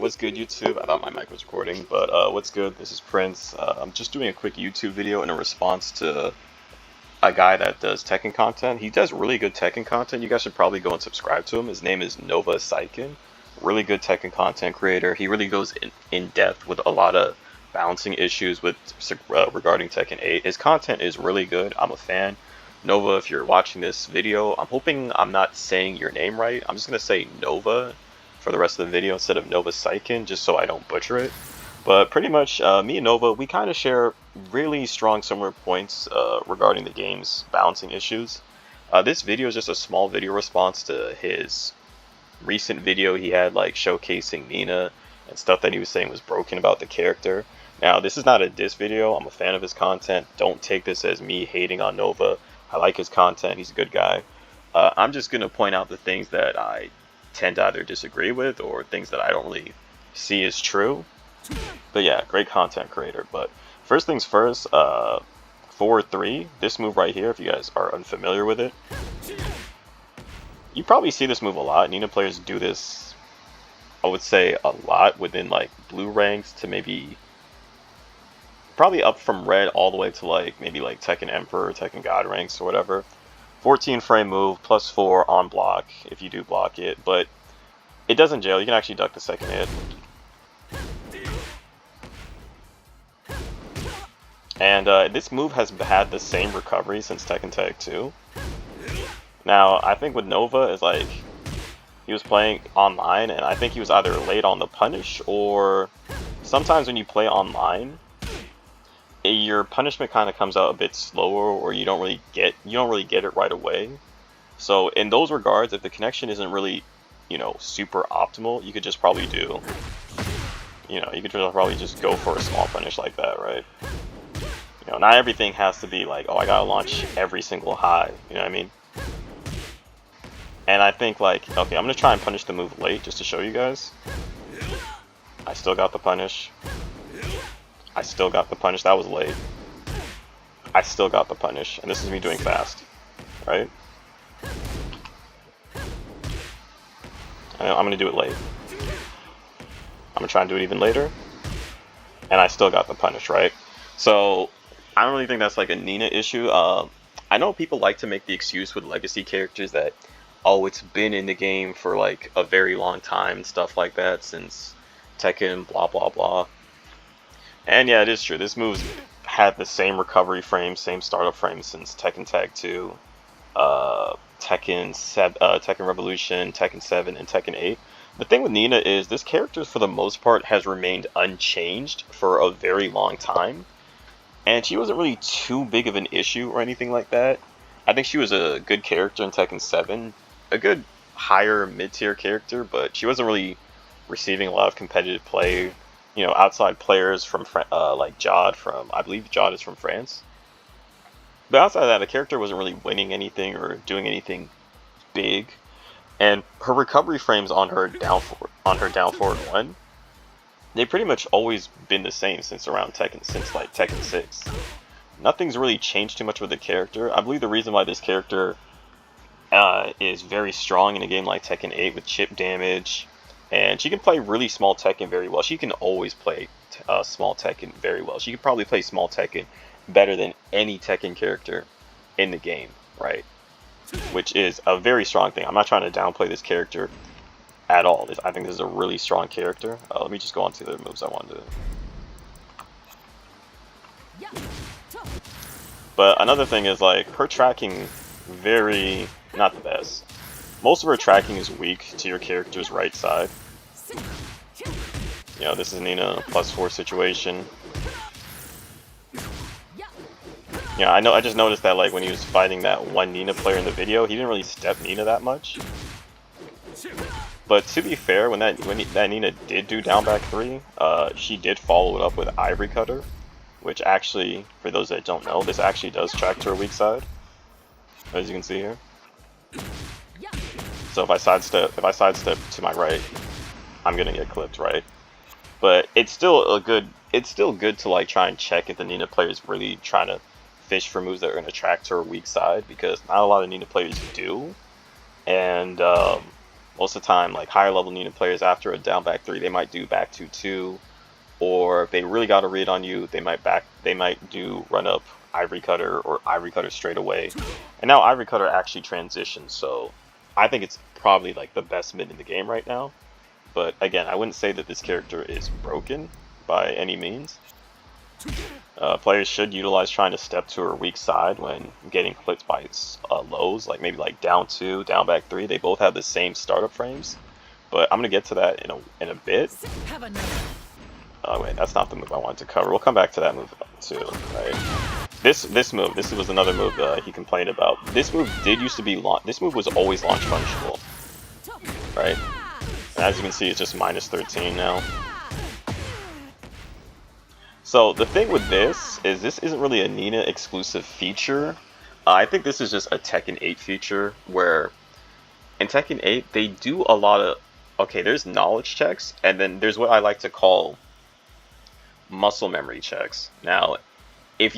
what's good YouTube? I thought my mic was recording, but what's good? This is Prince. I'm just doing a quick YouTube video in a response to a guy that does Tekken content. He does really good Tekken content. You guys should probably go and subscribe to him. His name is Nova Saiken. Really good Tekken content creator. He really goes in depth with a lot of balancing issues with regarding Tekken 8. His content is really good. I'm a fan. Nova, if you're watching this video, I'm hoping I'm not saying your name right. I'm just going to say Nova for the rest of the video instead of Nova Saiken, just so I don't butcher it. But pretty much, me and Nova, we kind of share really strong similar points regarding the game's balancing issues. This video is just a small video response to his recent video he had, like showcasing Nina and stuff that he was saying was broken about the character. Now, this is not a diss video. I'm a fan of his content. Don't take this as me hating on Nova. I like his content. He's a good guy. I'm just going to point out the things that I tend to either disagree with or things that I don't really see as true. But yeah, great content creator. But first things first, 4-3, this move right here, if you guys are unfamiliar with it, you probably see this move a lot. Nina players do this, I would say, a lot within like blue ranks to maybe probably up from red all the way to like maybe like Tekken Emperor, Tekken God ranks or whatever. 14 frame move, +4 on block if you do block it, but it doesn't jail. You can actually duck the second hit. And this move has had the same recovery since Tekken Tag 2. Now, I think with Nova is like, he was playing online, and I think he was either late on the punish, or sometimes when you play online, your punishment kind of comes out a bit slower, or you don't really get it right away. So in those regards, if the connection isn't really, super optimal, you could just probably do, you could probably just go for a small punish like that, right? Not everything has to be like, oh, I gotta launch every single high, you know what I mean? And I think like, okay, I'm gonna try and punish the move late just to show you guys. I still got the punish. I still got the punish. That was late. I still got the punish, and this is me doing fast, right? I'm gonna do it late. I'm gonna try and do it even later, and I still got the punish, right? So I don't really think that's like a Nina issue. I know people like to make the excuse with legacy characters that, oh, it's been in the game for like a very long time and stuff like that, since Tekken, blah blah blah. And yeah, it is true. This move's had the same recovery frame, same startup frame since Tekken Tag 2, Tekken Revolution, Tekken 7, and Tekken 8. The thing with Nina is this character, for the most part, has remained unchanged for a very long time. And she wasn't really too big of an issue or anything like that. I think she was a good character in Tekken 7, a good higher mid-tier character, but she wasn't really receiving a lot of competitive play. Outside players from like Jod from, I believe Jod is from France. But outside of that, the character wasn't really winning anything or doing anything big. And her recovery frames on her down forward 1, they pretty much always been the same since Tekken 6. Nothing's really changed too much with the character. I believe the reason why this character is very strong in a game like Tekken 8 with chip damage, and she can play really small Tekken very well. She can always play small Tekken very well. She can probably play small Tekken better than any Tekken character in the game, right? Which is a very strong thing. I'm not trying to downplay this character at all. I think this is a really strong character. Let me just go on to the moves I wanted to. But another thing is like her tracking, not the best. Most of her tracking is weak to your character's right side. This is Nina +4 situation. I just noticed that like when he was fighting that one Nina player in the video, he didn't really step Nina that much. But to be fair, when that Nina did do down back 3, she did follow it up with Ivory Cutter, which actually, for those that don't know, this actually does track to her weak side, as you can see here. So if I sidestep to my right, I'm gonna get clipped, right? But it's still good to like try and check if the Nina player is really trying to fish for moves that are gonna track to her weak side, because not a lot of Nina players do. And most of the time, like higher level Nina players after a down back 3, they might do back 2-2, or if they really got a read on you, they might do run up Ivory Cutter or Ivory Cutter straight away. And now Ivory Cutter actually transitions, so I think it's probably like the best mid in the game right now. But again, I wouldn't say that this character is broken by any means. Players should utilize trying to step to her weak side when getting clipped by lows, like maybe like down 2, down back 3. They both have the same startup frames, but I'm gonna get to that in a bit. Oh wait, that's not the move I wanted to cover. We'll come back to that move too, right? This was another move he complained about. This move used to be this move was always launch punishable, right? And as you can see, it's just -13 now. So the thing with this isn't really a Nina exclusive feature. I think this is just a Tekken 8 feature where in Tekken 8 they do a lot of, okay, there's knowledge checks, and then there's what I like to call muscle memory checks. Now, if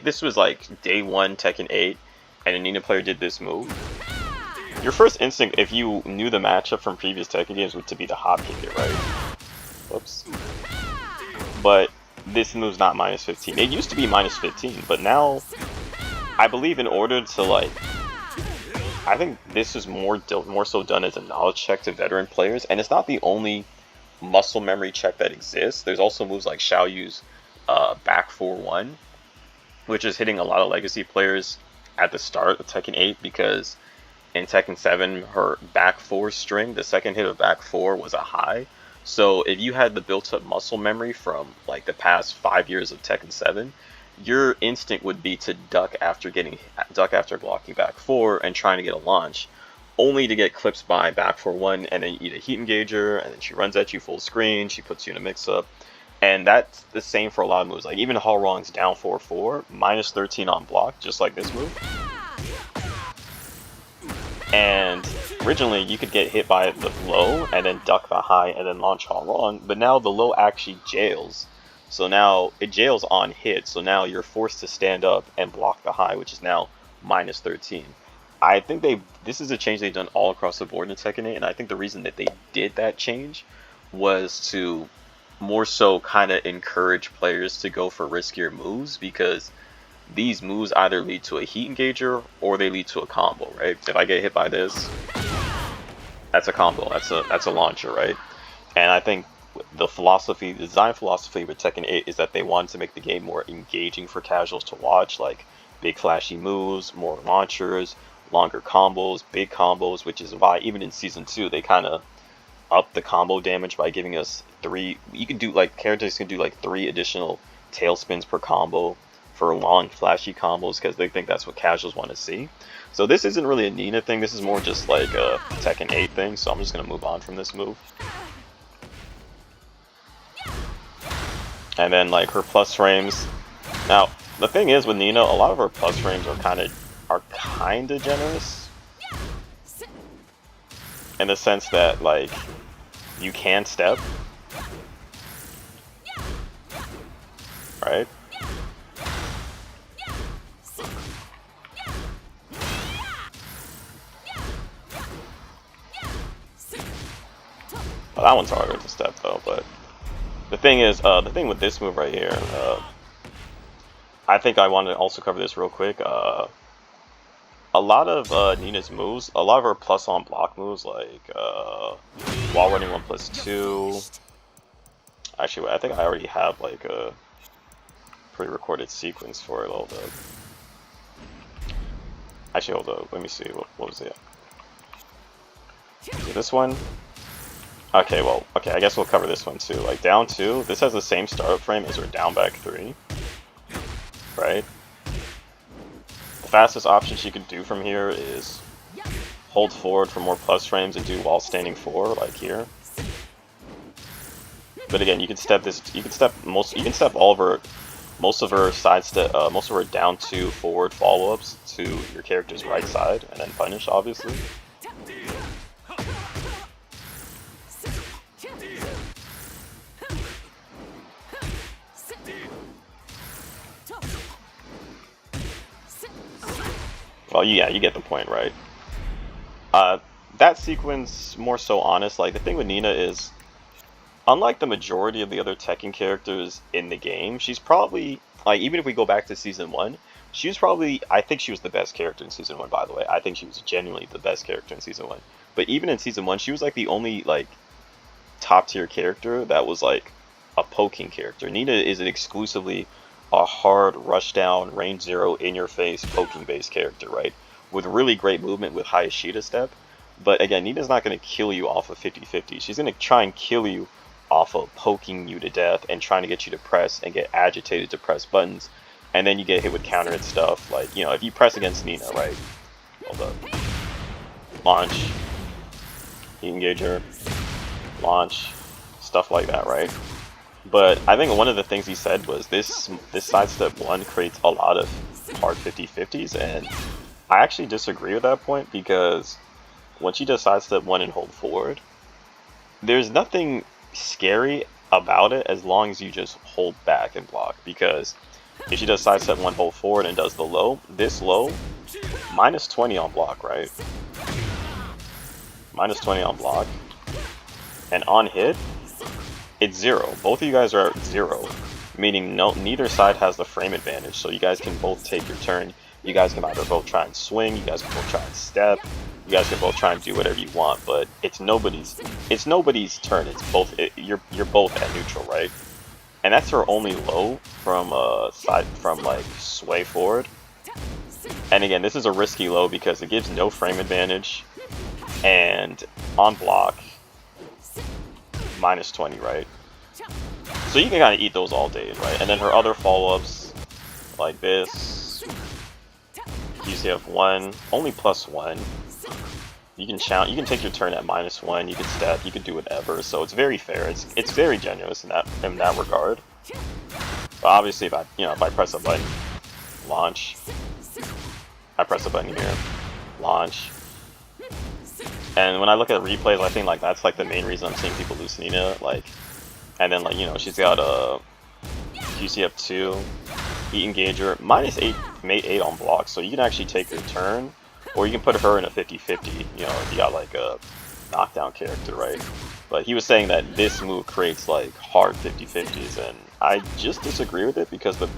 this was like day 1 Tekken 8 and a Nina player did this move, your first instinct, if you knew the matchup from previous Tekken games, would to be to hop kick it, right? Whoops. But this move's not -15. It used to be -15, but now I believe in order to like, I think this is more so done as a knowledge check to veteran players, and it's not the only muscle memory check that exists. There's also moves like Xiao Yu's back 4-1, which is hitting a lot of legacy players at the start of Tekken 8, because in Tekken 7 her back 4 string, the second hit of back 4 was a high. So if you had the built-up muscle memory from like the past 5 years of Tekken 7, your instinct would be to duck after blocking back 4 and trying to get a launch, only to get clipped by back 4-1, and then you eat a heat engager, and then she runs at you full screen, she puts you in a mix-up. And that's the same for a lot of moves. Like even Hall Rong's down 4-4, -13 on block, just like this move. And originally you could get hit by the low and then duck the high and then launch Hall Rong, but now the low actually jails. So now it jails on hit, so now you're forced to stand up and block the high, which is now -13. I think this is a change they've done all across the board in Tekken 8, and I think the reason that they did that change was to more so kind of encourage players to go for riskier moves, because these moves either lead to a heat engager or they lead to a combo, right? If I get hit by this, that's a combo, that's a launcher, right? And I think the design philosophy with Tekken 8 is that they wanted to make the game more engaging for casuals to watch, like big flashy moves, more launchers, longer combos, big combos, which is why even in Season 2 they kind of upped the combo damage by giving us 3, you can do like, characters can do like 3 additional tail spins per combo for long flashy combos, because they think that's what casuals want to see. So this isn't really a Nina thing, this is more just like a Tekken 8 thing, so I'm just going to move on from this move. And then like her plus frames. Now the thing is with Nina, a lot of her plus frames are kind of generous, in the sense that like you can step, right? Well, that one's harder to step though, but the thing is, the thing with this move right here, I think I want to also cover this real quick. A lot of Nina's moves, a lot of her plus on block moves, like wall running 1+2. Actually, I think I already have like a pre-recorded sequence for it. Hold up. Actually, hold up. Let me see. What was it? This one. Okay, well, okay, I guess we'll cover this one too. Like down 2, this has the same startup frame as her down back 3, right? The fastest option she could do from here is hold forward for more plus frames and do while standing 4, like here. But again, you can step all of her, most of her down 2 forward follow-ups to your character's right side, and then punish, obviously. Well, yeah, you get the point, right? that sequence more so honest. Like the thing with Nina is, unlike the majority of the other Tekken characters in the game, she's probably like, even if we go back to season one, she was probably, I think she was the best character in season one. By the way, I think she was genuinely the best character in season one. But even in season one, she was like the only like top tier character that was like a poking character. Nina is an exclusively a hard rush down, range zero, in your face poking based character, right? With really great movement with Hayashida step. But again, Nina's not going to kill you off of 50-50. She's going to try and kill you off of poking you to death and trying to get you to press and get agitated to press buttons. And then you get hit with counter and stuff. Like, you know, if you press against Nina, right? Hold up. Launch. Engager. Launch. Stuff like that, right? But I think one of the things he said was this sidestep 1 creates a lot of hard 50-50s, and I actually disagree with that point, because when she does sidestep 1 and hold forward, there's nothing scary about it as long as you just hold back and block. Because if she does sidestep 1, hold forward, and does the low, this low, minus 20 on block, right? Minus 20 on block. And on hit, it's 0. Both of you guys are at 0, meaning neither side has the frame advantage, so you guys can both take your turn. You guys can either both try and swing, you guys can both try and step, you guys can both try and do whatever you want, but it's nobody's turn. It's both, you're both at neutral, right? And that's her only low from like sway forward. And again, this is a risky low because it gives no frame advantage, and on block, minus 20, right? So you can kind of eat those all day, right? And then her other follow-ups, like this, UCF 1, only plus 1. You can take your turn at minus 1. You can step. You can do whatever. So it's very fair. It's very generous in that regard. But obviously, if I press a button, launch. I press a button here, launch. And when I look at replays, I think like that's like the main reason I'm seeing people lose Nina. Like, and then like, you know, she's got a QCF 2, Heat Engager, minus 8, mate 8 on block, so you can actually take your turn, or you can put her in a 50-50. You know, if you got like a knockdown character, right? But he was saying that this move creates like hard 50-50s, and I just disagree with it because the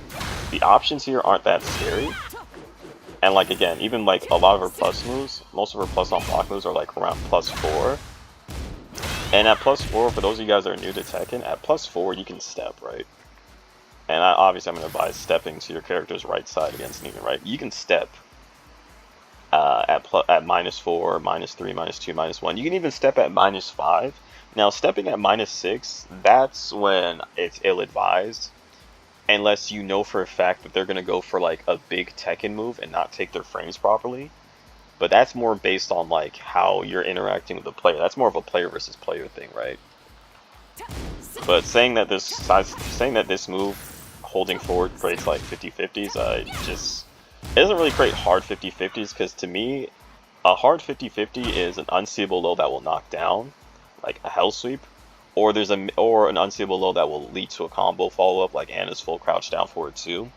options here aren't that scary. And like again, even like a lot of her plus moves, most of her plus on block moves are like around plus 4. And at plus 4, for those of you guys that are new to Tekken, at plus 4 you can step, right? And obviously I'm going to advise stepping to your character's right side against Nina, right? You can step at minus 4, minus 3, minus 2, minus 1. You can even step at minus 5. Now stepping at minus 6, that's when it's ill-advised. Unless you know for a fact that they're going to go for like a big Tekken move and not take their frames properly. But that's more based on like how you're interacting with the player. That's more of a player versus player thing, right? But saying that this move holding forward creates like 50-50s, it doesn't really create hard 50-50s, because to me, a hard 50-50 is an unseeable low that will knock down, like a hell sweep. Or an unseeable low that will lead to a combo follow-up, like Anna's full crouch down forward 2.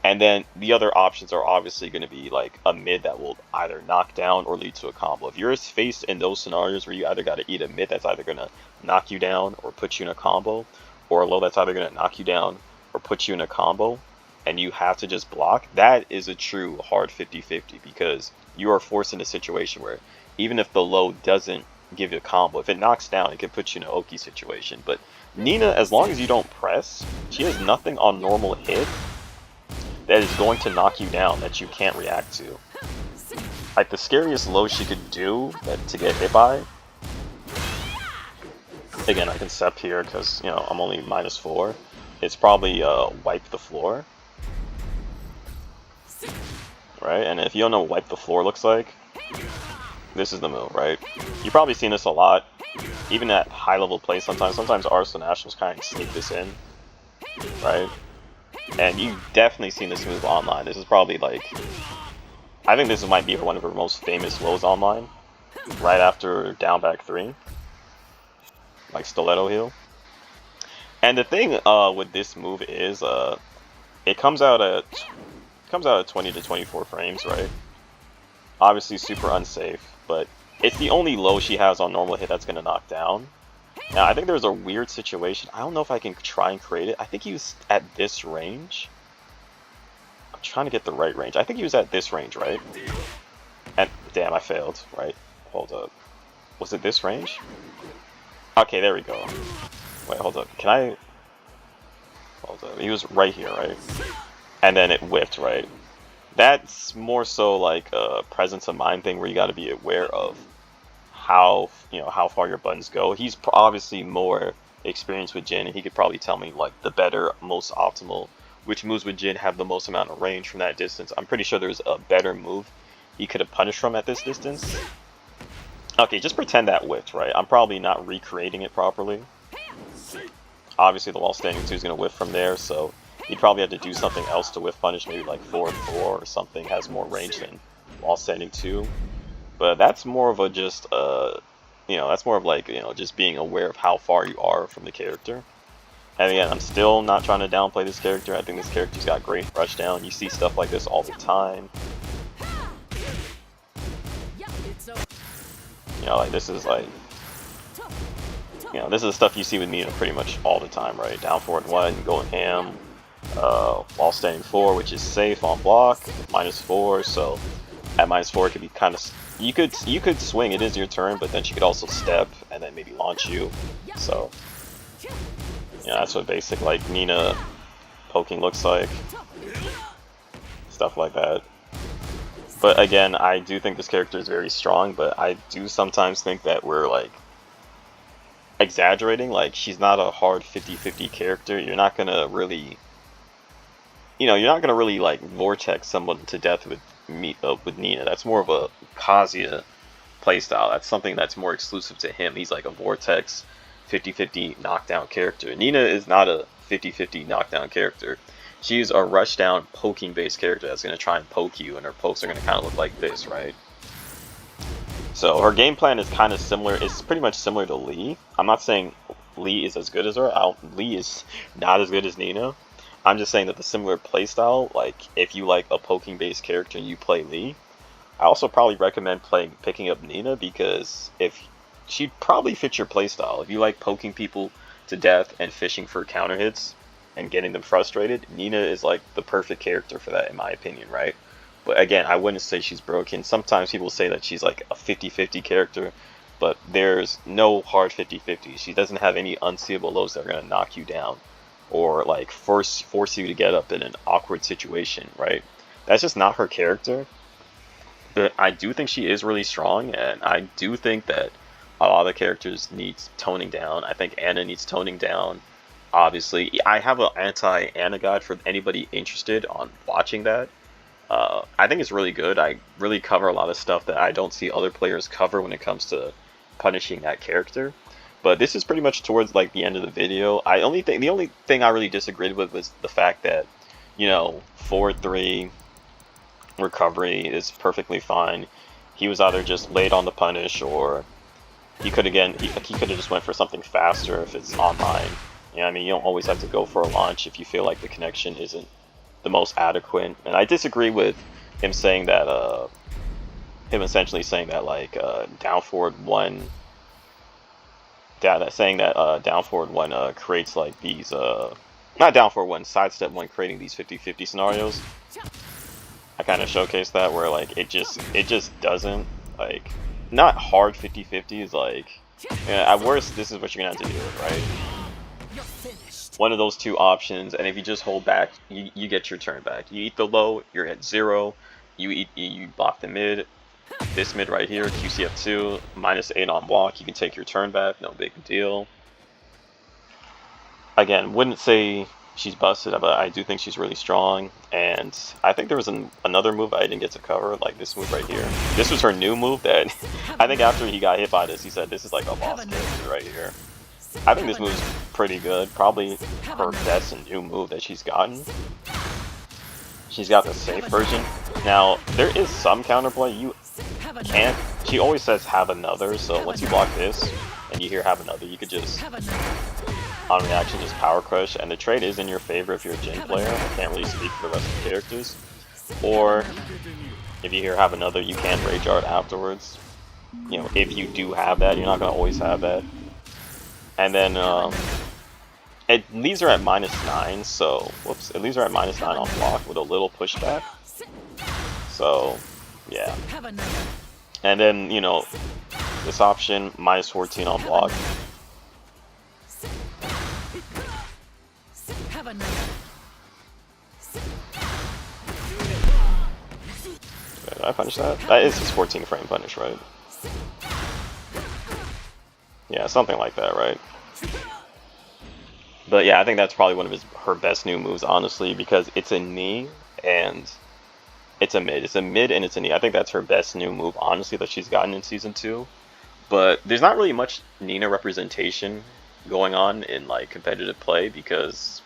And then the other options are obviously going to be like a mid that will either knock down or lead to a combo. If you're faced in those scenarios where you either got to eat a mid that's either going to knock you down or put you in a combo, or a low that's either going to knock you down or put you in a combo, and you have to just block, that is a true hard 50-50, because you are forced in a situation where even if the low doesn't give you a combo, if it knocks down, it can put you in an Oki situation. But Nina, as long as you don't press, she has nothing on normal hit that is going to knock you down that you can't react to. Like the scariest low she could do to get hit by, again I can step here because, you know, I'm only minus 4, it's probably wipe the floor, right? And if you don't know what wipe the floor looks like, this is the move, right? You've probably seen this a lot, even at high level play sometimes. Sometimes Arsenal Nationals kind of sneak this in, right? And you've definitely seen this move online. This is probably like, I think this might be one of her most famous lows online, right after down back 3, like stiletto heel. And the thing with this move is, it comes out at 20 to 24 frames, right? Obviously super unsafe, but It's the only low she has on normal hit that's gonna knock down. Now, I think there's a weird situation. I don't know if I can try and create it. I think he was at this range. I'm trying to get the right range. I think he was at this range, right? And damn, I failed, right? Hold up. Was it this range? Okay, there we go. Wait, hold up. Can I... Hold up. He was right here, right? And then it whipped, right? That's more so like a presence of mind thing where you got to be aware of how, you know, how far your buttons go. He's obviously more experienced with Jin, and he could probably tell me like the better, most optimal, which moves with Jin have the most amount of range from that distance. I'm pretty sure there's a better move he could have punished from at this distance. Okay, just pretend that whipped, right? I'm probably not recreating it properly. Obviously the wall standing 2 is going to whiff from there, so he'd probably have to do something else to whiff punish, maybe like 4-4 or something, has more range than wall standing 2. But that's more of a just, you know, that's more of like, you know, just being aware of how far you are from the character. And again, I'm still not trying to downplay this character. I think this character's got great rush down. You see stuff like this all the time. You know, like this is like, you know, this is the stuff you see with Nina pretty much all the time, right? Down forward 1, going ham. While standing 4, which is safe on block, -4, so at -4 it could be kind of, you could swing, it is your turn, but then she could also step and then maybe launch you. So yeah, that's what basic like Nina poking looks like, stuff like that. But again, I do think this character is very strong, but I do sometimes think that we're like exaggerating. Like, she's not a hard 50-50 character. You're not gonna really, you know, you're not gonna really like vortex someone to death with Nina. That's more of a Kazuya playstyle. That's something that's more exclusive to him. He's like a vortex 50-50 knockdown character. Nina is not a 50-50 knockdown character. She's a rush down poking based character that's gonna try and poke you, and her pokes are gonna kind of look like this, right? So her game plan is kind of similar. It's pretty much similar to Lee. I'm not saying Lee is as good as her. Lee is not as good as Nina. I'm just saying that the similar playstyle, like if you like a poking based character and you play Lee, I also probably recommend picking up Nina, because if she'd probably fit your playstyle. If you like poking people to death and fishing for counter hits and getting them frustrated, Nina is like the perfect character for that, in my opinion, right? But again, I wouldn't say she's broken. Sometimes people say that she's like a 50-50 character, but there's no hard 50-50. She doesn't have any unseeable lows that are going to knock you down or like force you to get up in an awkward situation, right? That's just not her character. But I do think she is really strong, and I do think that a lot of the characters need toning down. I think Ana needs toning down. Obviously, I have an anti-Ana guide for anybody interested on watching that. I think it's really good. I really cover a lot of stuff that I don't see other players cover when it comes to punishing that character. But this is pretty much towards like the end of the video. The only thing I really disagreed with was the fact that, you know, 4-3 recovery is perfectly fine. He was either just late on the punish, or he could have just went for something faster if it's online. You know what I mean? You don't always have to go for a launch if you feel like the connection isn't the most adequate. And I disagree with him saying that, him essentially saying that like down forward 1 creates like these, not down forward 1, sidestep 1 creating these 50-50 scenarios. I kind of showcased that where like it just doesn't, like, not hard 50-50 is like, at worst this is what you're gonna have to do, right? One of those two options, and if you just hold back, you get your turn back. You eat the low, you're at 0. You block the mid. This mid right here, QCF2, -8 on block. You can take your turn back, no big deal. Again, wouldn't say she's busted, but I do think she's really strong. And I think there was another move I didn't get to cover, like this move right here. This was her new move that I think after he got hit by this, he said this is like a boss character right here. I think this move's pretty good. Probably her best new move that she's gotten. She's got the safe version. Now, there is some counterplay. You can't... She always says have another, so once you block this and you hear have another, you could just, on reaction, just power crush. And the trade is in your favor if you're a Jin player. I can't really speak for the rest of the characters. Or, if you hear have another, you can Rage Art afterwards. you know, if you do have that, you're not gonna always have that. And then it leaves her at -9, so whoops, it leaves her at -9 on block with a little pushback. So yeah. And then, you know, this option, -14 on block. Did I punish that? That is his 14 frame punish, right? Yeah, something like that, right? But yeah, I think that's probably one of her best new moves, honestly, because it's a knee and it's a mid. It's a mid and it's a knee. I think that's her best new move, honestly, that she's gotten in Season 2. But there's not really much Nina representation going on in like competitive play because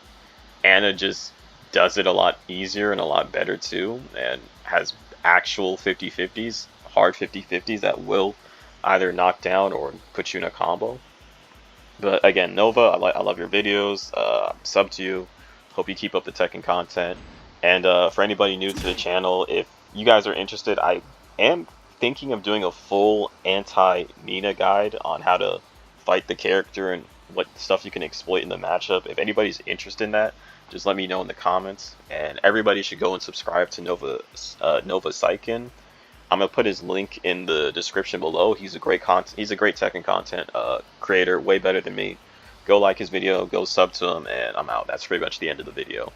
Ana just does it a lot easier and a lot better too, and has actual 50-50s, hard 50-50s that will either knock down or put you in a combo. But again, Nova, I love your videos. Sub to you. Hope you keep up the Tekken content. And for anybody new to the channel, if you guys are interested, I am thinking of doing a full anti-Nina guide on how to fight the character and what stuff you can exploit in the matchup. If anybody's interested in that, just let me know in the comments. And everybody should go and subscribe to Nova Saiken. I'm gonna put his link in the description below. He's a great Tekken content creator, way better than me. Go like his video, go sub to him, and I'm out. That's pretty much the end of the video.